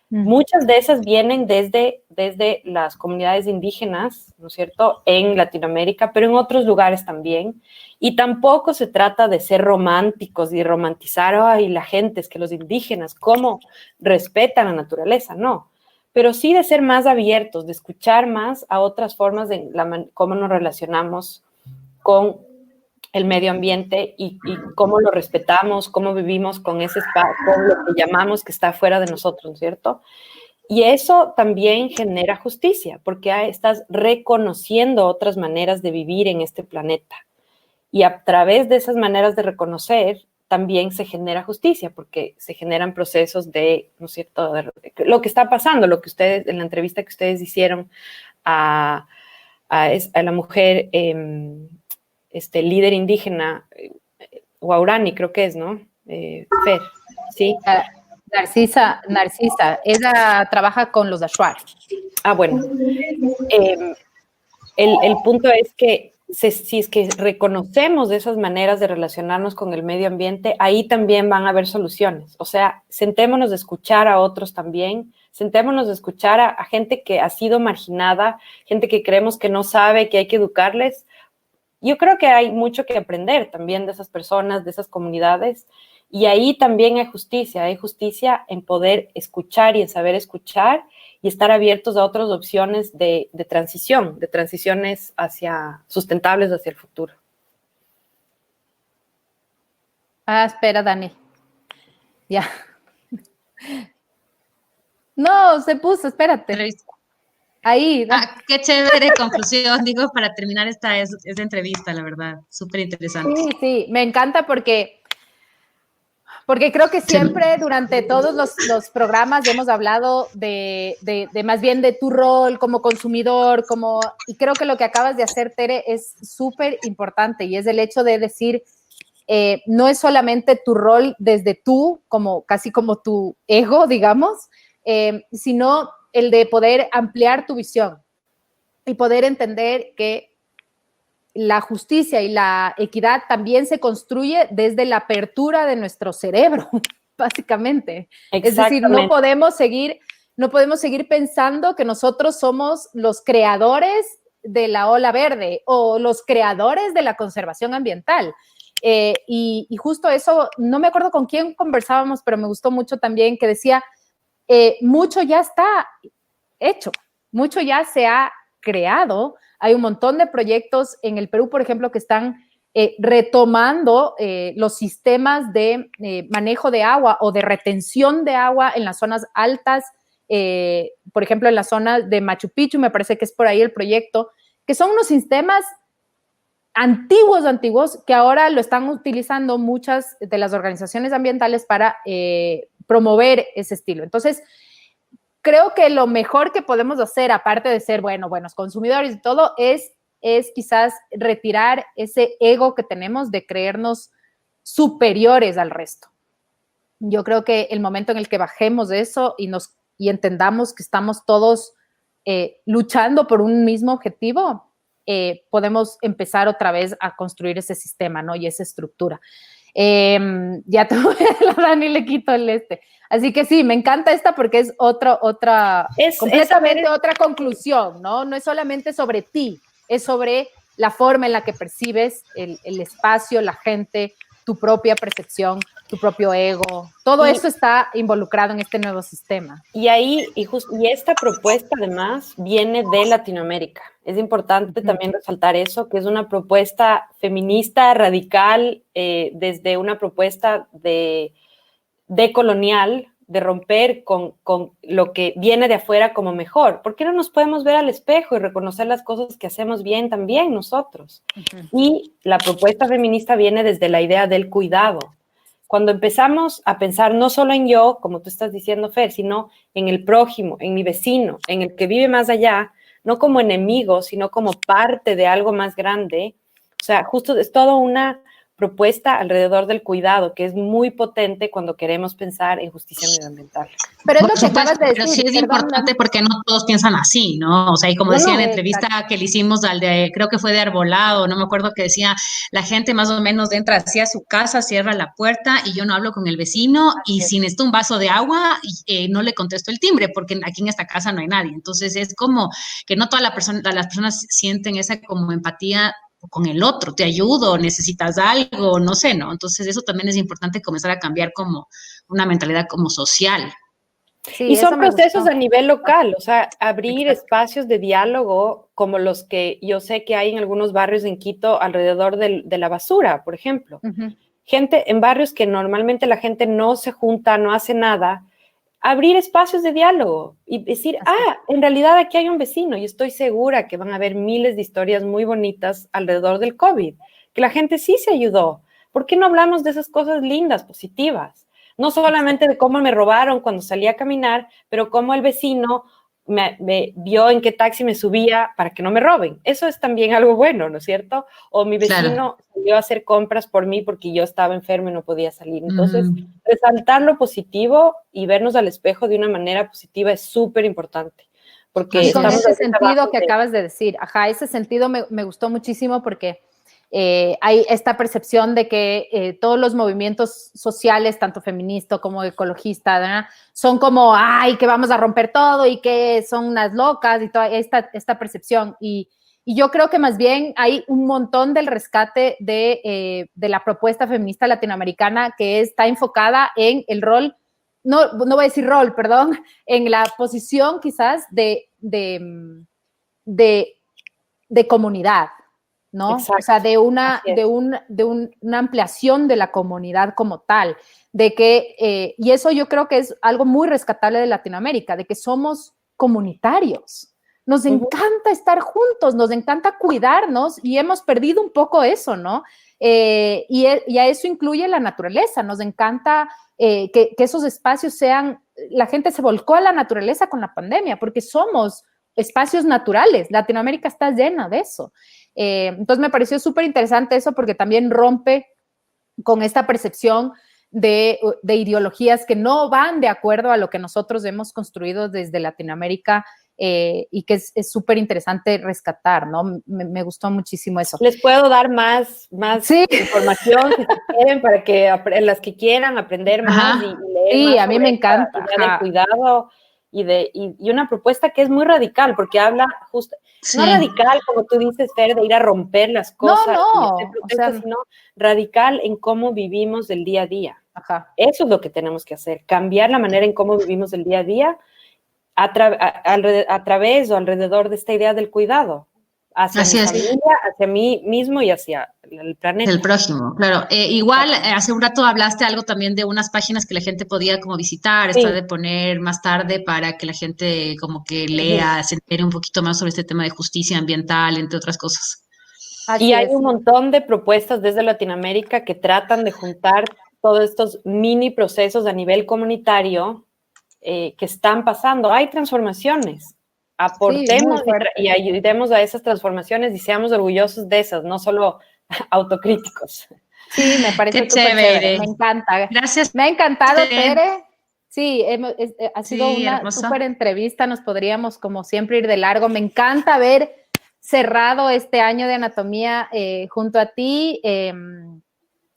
Muchas de esas vienen desde las comunidades indígenas, ¿no es cierto?, en Latinoamérica, pero en otros lugares también. Y tampoco se trata de ser románticos y romantizar, ay, la gente, es que los indígenas, ¿cómo respetan la naturaleza? No. Pero sí de ser más abiertos, de escuchar más a otras formas de cómo nos relacionamos con el medio ambiente y cómo lo respetamos, cómo vivimos con ese espacio, con lo que llamamos que está fuera de nosotros, ¿cierto? Y eso también genera justicia, porque estás reconociendo otras maneras de vivir en este planeta. Y a través de esas maneras de reconocer, también se genera justicia, porque se generan procesos de, ¿no es cierto?, lo que está pasando, lo que ustedes, en la entrevista que ustedes hicieron a la mujer, líder indígena, Waurani, creo que es, ¿no? Fer, ¿sí? Narcisa, ella trabaja con los Ashuar. Ah, bueno. El punto es que si es que reconocemos esas maneras de relacionarnos con el medio ambiente, ahí también van a haber soluciones. O sea, sentémonos de escuchar a otros también, sentémonos de escuchar a gente que ha sido marginada, gente que creemos que no sabe, que hay que educarles. Yo creo que hay mucho que aprender también de esas personas, de esas comunidades, y ahí también hay justicia en poder escuchar y en saber escuchar y estar abiertos a otras opciones de transiciones sustentables hacia el futuro. Ah, espera, Dani. Ya. No, se puso, espérate. Ahí. Ah, qué chévere conclusión, digo, para terminar esta entrevista, la verdad, súper interesante. Sí, me encanta porque creo que siempre durante todos los programas hemos hablado de más bien de tu rol como consumidor, y creo que lo que acabas de hacer, Tere, es súper importante, y es el hecho de decir, no es solamente tu rol desde tú, casi como tu ego, digamos, sino el de poder ampliar tu visión y poder entender que la justicia y la equidad también se construye desde la apertura de nuestro cerebro, básicamente. Es decir, no podemos seguir pensando que nosotros somos los creadores de la ola verde o los creadores de la conservación ambiental. Y justo eso, no me acuerdo con quién conversábamos, pero me gustó mucho también que decía, mucho ya está hecho, mucho ya se ha creado. Hay un montón de proyectos en el Perú, por ejemplo, que están retomando los sistemas de manejo de agua o de retención de agua en las zonas altas, por ejemplo, en la zona de Machu Picchu, me parece que es por ahí el proyecto, que son unos sistemas antiguos, que ahora lo están utilizando muchas de las organizaciones ambientales para promover ese estilo. Entonces, creo que lo mejor que podemos hacer, aparte de ser, buenos consumidores y todo, es quizás retirar ese ego que tenemos de creernos superiores al resto. Yo creo que el momento en el que bajemos de eso y entendamos que estamos todos luchando por un mismo objetivo, podemos empezar otra vez a construir ese sistema, ¿no? Y esa estructura. Ya te voy a la Dani, le quito el Así que sí, me encanta esta porque es completamente otra conclusión, ¿no? No es solamente sobre ti, es sobre la forma en la que percibes el espacio, la gente, tu propia percepción, tu propio ego. Todo eso está involucrado en este nuevo sistema. Y esta propuesta además viene de Latinoamérica. Es importante también resaltar eso, que es una propuesta feminista, radical, desde una propuesta decolonial, de romper con lo que viene de afuera como mejor. ¿Por qué no nos podemos ver al espejo y reconocer las cosas que hacemos bien también nosotros? Y la propuesta feminista viene desde la idea del cuidado, Cuando empezamos a pensar no solo en yo, como tú estás diciendo, Fer, sino en el prójimo, en mi vecino, en el que vive más allá, no como enemigo, sino como parte de algo más grande. O sea, justo es toda una propuesta alrededor del cuidado, que es muy potente cuando queremos pensar en justicia medioambiental. Pero es Por lo que supuesto, acabas de decir. pero sí es perdón, importante porque no todos piensan así, ¿no? O sea, y como No, decía en no, la entrevista que le hicimos al de, creo que fue de Arbolado, no me acuerdo, que decía, la gente más o menos entra hacia su casa, cierra la puerta y yo no hablo con el vecino y si necesito un vaso de agua, no le contesto el timbre porque aquí en esta casa no hay nadie. Entonces es como que no todas las personas sienten esa como empatía con el otro, te ayudo, necesitas algo, no sé, ¿no? Entonces eso también es importante comenzar a cambiar como una mentalidad como social. Sí, y son eso me procesos gustó. a nivel local, o sea, abrir Exacto. espacios de diálogo como los que yo sé que hay en algunos barrios en Quito alrededor de la basura, por ejemplo. Ujú. Gente en barrios que normalmente la gente no se junta, no hace nada, abrir espacios de diálogo y decir, en realidad aquí hay un vecino y estoy segura que van a haber miles de historias muy bonitas alrededor del COVID, que la gente sí se ayudó. ¿Por qué no hablamos de esas cosas lindas, positivas? No solamente de cómo me robaron cuando salí a caminar, pero cómo el vecino me vio en qué taxi me subía para que no me roben. Eso es también algo bueno, ¿no es cierto? O mi vecino salió a hacer compras por mí porque yo estaba enfermo y no podía salir. Entonces, resaltar lo positivo y vernos al espejo de una manera positiva es súper importante. Porque Y con ese sentido que de... acabas de decir, ese sentido me gustó muchísimo porque hay esta percepción de que todos los movimientos sociales, tanto feminista como ecologista, ¿verdad? Son como, ay, que vamos a romper todo y que son unas locas y toda esta percepción. Y yo creo que más bien hay un montón del rescate de la propuesta feminista latinoamericana que está enfocada en el rol, no voy a decir rol, perdón, en la posición quizás de comunidad, ¿no? Exacto. O sea, de una ampliación de la comunidad como tal, de que, y eso yo creo que es algo muy rescatable de Latinoamérica, de que somos comunitarios. Nos encanta estar juntos, nos encanta cuidarnos y hemos perdido un poco eso, ¿no? Y a eso incluye la naturaleza, nos encanta que esos espacios sean, la gente se volcó a la naturaleza con la pandemia porque somos espacios naturales, Latinoamérica está llena de eso. Entonces me pareció súper interesante eso porque también rompe con esta percepción de ideologías que no van de acuerdo a lo que nosotros hemos construido desde Latinoamérica y que es súper interesante rescatar, ¿no? Me gustó muchísimo eso. Les puedo dar más sí. información si quieren para que las que quieran aprender más y leer más a mí me encanta. Del cuidado y una propuesta que es muy radical porque habla justo, no radical como tú dices, Fer, de ir a romper las cosas y hacer protestas, sino radical en cómo vivimos el día a día. Ajá. Eso es lo que tenemos que hacer, cambiar la manera en cómo vivimos el día a día a través o alrededor de esta idea del cuidado hacia mi familia, hacia mí mismo y hacia el planeta. El próximo, claro. Igual, hace un rato hablaste algo también de unas páginas que la gente podía como visitar, esta de poner más tarde para que la gente como que lea, se entere un poquito más sobre este tema de justicia ambiental, entre otras cosas. Y hay un montón de propuestas desde Latinoamérica que tratan de juntar todos estos mini procesos a nivel comunitario que están pasando. Hay transformaciones. Aportemos y ayudemos a esas transformaciones y seamos orgullosos de esas, no solo autocríticos. Sí, me parece súper chévere. Me encanta. Gracias. Me ha encado, Tere. Sí, ha sido una súper entrevista. Nos podríamos, como siempre, ir de largo. Me encanta haber cerrado este año de anatomía junto a ti.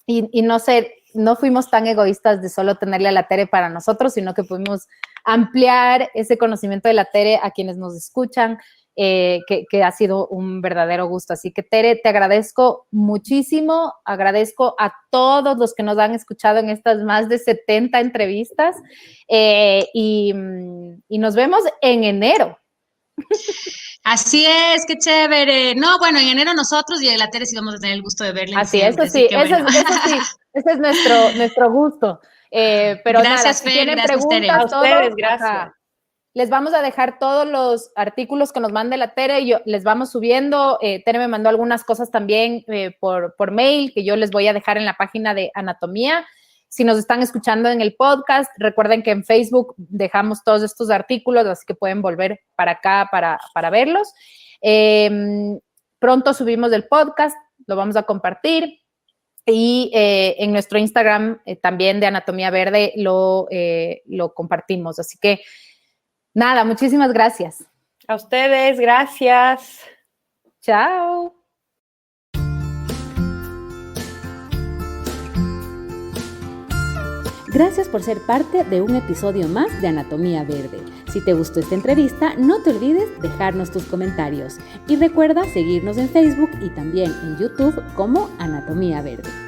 Y no sé, no fuimos tan egoístas de solo tenerle a la Tere para nosotros, sino que pudimos ampliar ese conocimiento de la Tere a quienes nos escuchan, que ha sido un verdadero gusto. Así que, Tere, te agradezco muchísimo, agradezco a todos los que nos han escuchado en estas más de 70 entrevistas y nos vemos en enero. Así es, qué chévere. No, bueno, en enero nosotros y la Tere sí vamos a tener el gusto de verla. Así, eso sí, eso sí, ese es nuestro gusto. Pero gracias, nada, si Fer, tienen gracias, preguntas, Tere. A ustedes, gracias. Les vamos a dejar todos los artículos que nos mande la Tere, les vamos subiendo. Tere me mandó algunas cosas también por mail que yo les voy a dejar en la página de Anatomía. Si nos están escuchando en el podcast, recuerden que en Facebook dejamos todos estos artículos, así que pueden volver para acá para verlos. Pronto subimos el podcast, lo vamos a compartir. Y en nuestro Instagram también de Anatomía Verde lo compartimos. Así que, nada, muchísimas gracias. A ustedes, gracias. Chao. Gracias por ser parte de un episodio más de Anatomía Verde. Si te gustó esta entrevista, no te olvides dejarnos tus comentarios. Y recuerda seguirnos en Facebook y también en YouTube como Anatomía Verde.